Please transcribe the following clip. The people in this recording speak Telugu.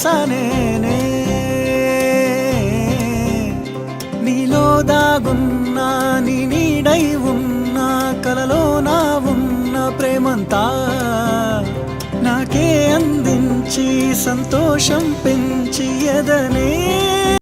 చూసానేనే నీలో దాగున్నా నీ నీడై ఉన్నా కలలో నా ఉన్న ప్రేమంతా నాకే అందించి సంతోషం పెంచి ఎదనే